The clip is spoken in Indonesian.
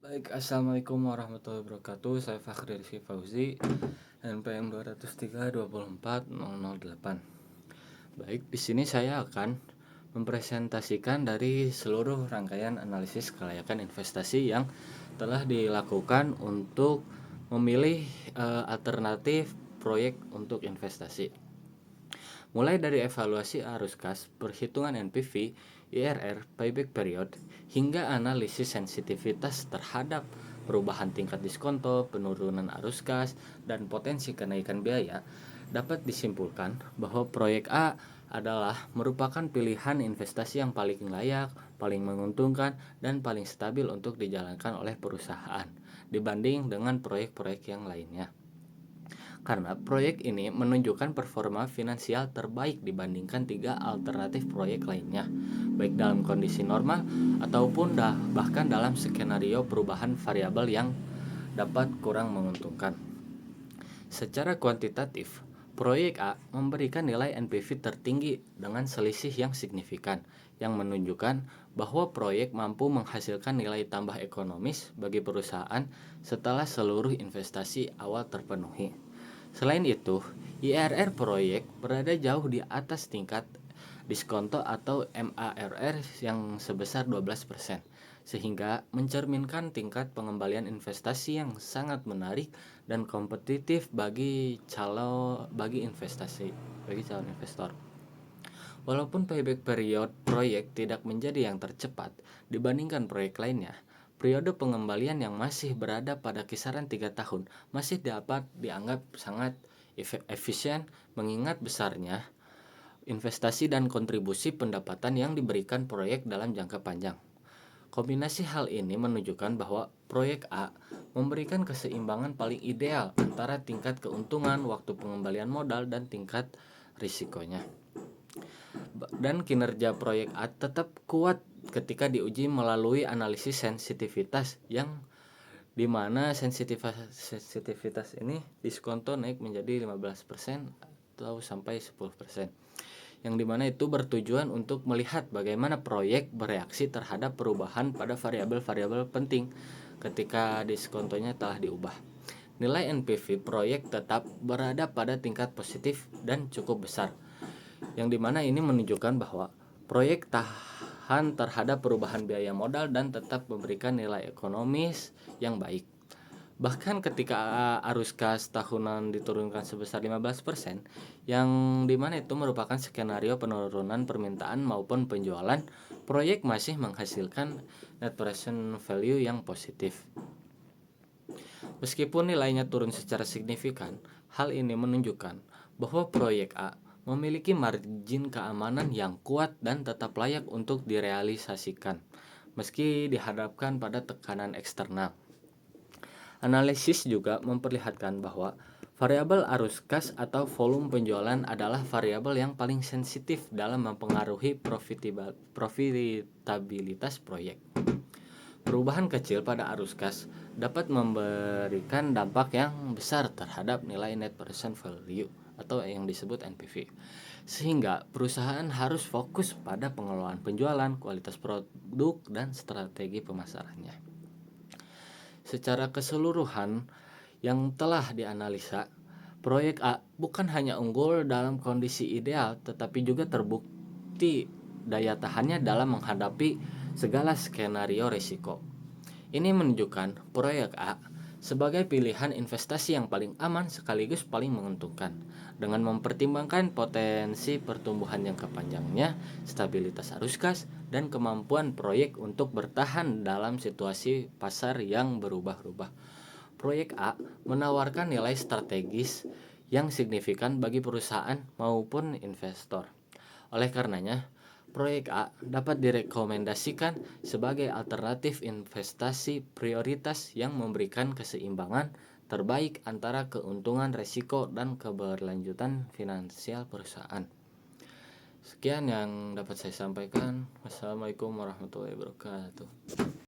Baik, assalamualaikum warahmatullahi wabarakatuh. Saya Fakhri Rizky Fauzi, NPM 203.24.008. Baik, di sini saya akan mempresentasikan dari seluruh rangkaian analisis kelayakan investasi yang telah dilakukan untuk memilih alternatif proyek untuk investasi. Mulai dari evaluasi arus kas, perhitungan NPV, IRR, payback period, hingga analisis sensitivitas terhadap perubahan tingkat diskonto, penurunan arus kas, dan potensi kenaikan biaya, dapat disimpulkan bahwa proyek A adalah merupakan pilihan investasi yang paling layak, paling menguntungkan, dan paling stabil untuk dijalankan oleh perusahaan dibanding dengan proyek-proyek yang lainnya. Karena proyek ini menunjukkan performa finansial terbaik dibandingkan 3 alternatif proyek lainnya, baik dalam kondisi normal ataupun bahkan dalam skenario perubahan variabel yang dapat kurang menguntungkan. Secara kuantitatif, proyek A memberikan nilai NPV tertinggi dengan selisih yang signifikan, yang menunjukkan bahwa proyek mampu menghasilkan nilai tambah ekonomis bagi perusahaan setelah seluruh investasi awal terpenuhi. Selain itu, IRR proyek berada jauh di atas tingkat diskonto atau MARR yang sebesar 12%, sehingga mencerminkan tingkat pengembalian investasi yang sangat menarik dan kompetitif bagi calon investor. Walaupun payback period proyek tidak menjadi yang tercepat dibandingkan proyek lainnya, periode pengembalian yang masih berada pada kisaran 3 tahun masih dapat dianggap sangat efisien mengingat besarnya investasi dan kontribusi pendapatan yang diberikan proyek dalam jangka panjang. Kombinasi hal ini menunjukkan bahwa proyek A memberikan keseimbangan paling ideal antara tingkat keuntungan, waktu pengembalian modal, dan tingkat risikonya. Dan kinerja proyek A tetap kuat ketika diuji melalui analisis sensitivitas yang dimana sensitivitas ini diskonto naik menjadi 15% atau sampai 10%, yang dimana itu bertujuan untuk melihat bagaimana proyek bereaksi terhadap perubahan pada variabel-variabel penting ketika diskontonya telah diubah. Nilai NPV proyek tetap berada pada tingkat positif dan cukup besar, yang dimana ini menunjukkan bahwa proyek tahan terhadap perubahan biaya modal dan tetap memberikan nilai ekonomis yang baik. Bahkan ketika arus kas tahunan diturunkan sebesar 15%, yang dimana itu merupakan skenario penurunan permintaan maupun penjualan, proyek masih menghasilkan net present value yang positif. Meskipun nilainya turun secara signifikan, hal ini menunjukkan bahwa proyek A memiliki margin keamanan yang kuat dan tetap layak untuk direalisasikan, meski dihadapkan pada tekanan eksternal. Analisis juga memperlihatkan bahwa variabel arus kas atau volume penjualan adalah variabel yang paling sensitif dalam mempengaruhi profitabilitas proyek. Perubahan kecil pada arus kas dapat memberikan dampak yang besar terhadap nilai net present value atau yang disebut NPV. Sehingga perusahaan harus fokus pada pengelolaan penjualan, kualitas produk, dan strategi pemasarannya. Secara keseluruhan yang telah dianalisa, proyek A bukan hanya unggul dalam kondisi ideal, tetapi juga terbukti daya tahannya dalam menghadapi segala skenario risiko. Ini menunjukkan proyek A sebagai pilihan investasi yang paling aman sekaligus paling menguntungkan, dengan mempertimbangkan potensi pertumbuhan jangka panjangnya, stabilitas arus kas, dan kemampuan proyek untuk bertahan dalam situasi pasar yang berubah-ubah. Proyek A menawarkan nilai strategis yang signifikan bagi perusahaan maupun investor. Oleh karenanya, proyek A dapat direkomendasikan sebagai alternatif investasi prioritas yang memberikan keseimbangan terbaik antara keuntungan risiko dan keberlanjutan finansial perusahaan. Sekian yang dapat saya sampaikan. Wassalamualaikum warahmatullahi wabarakatuh.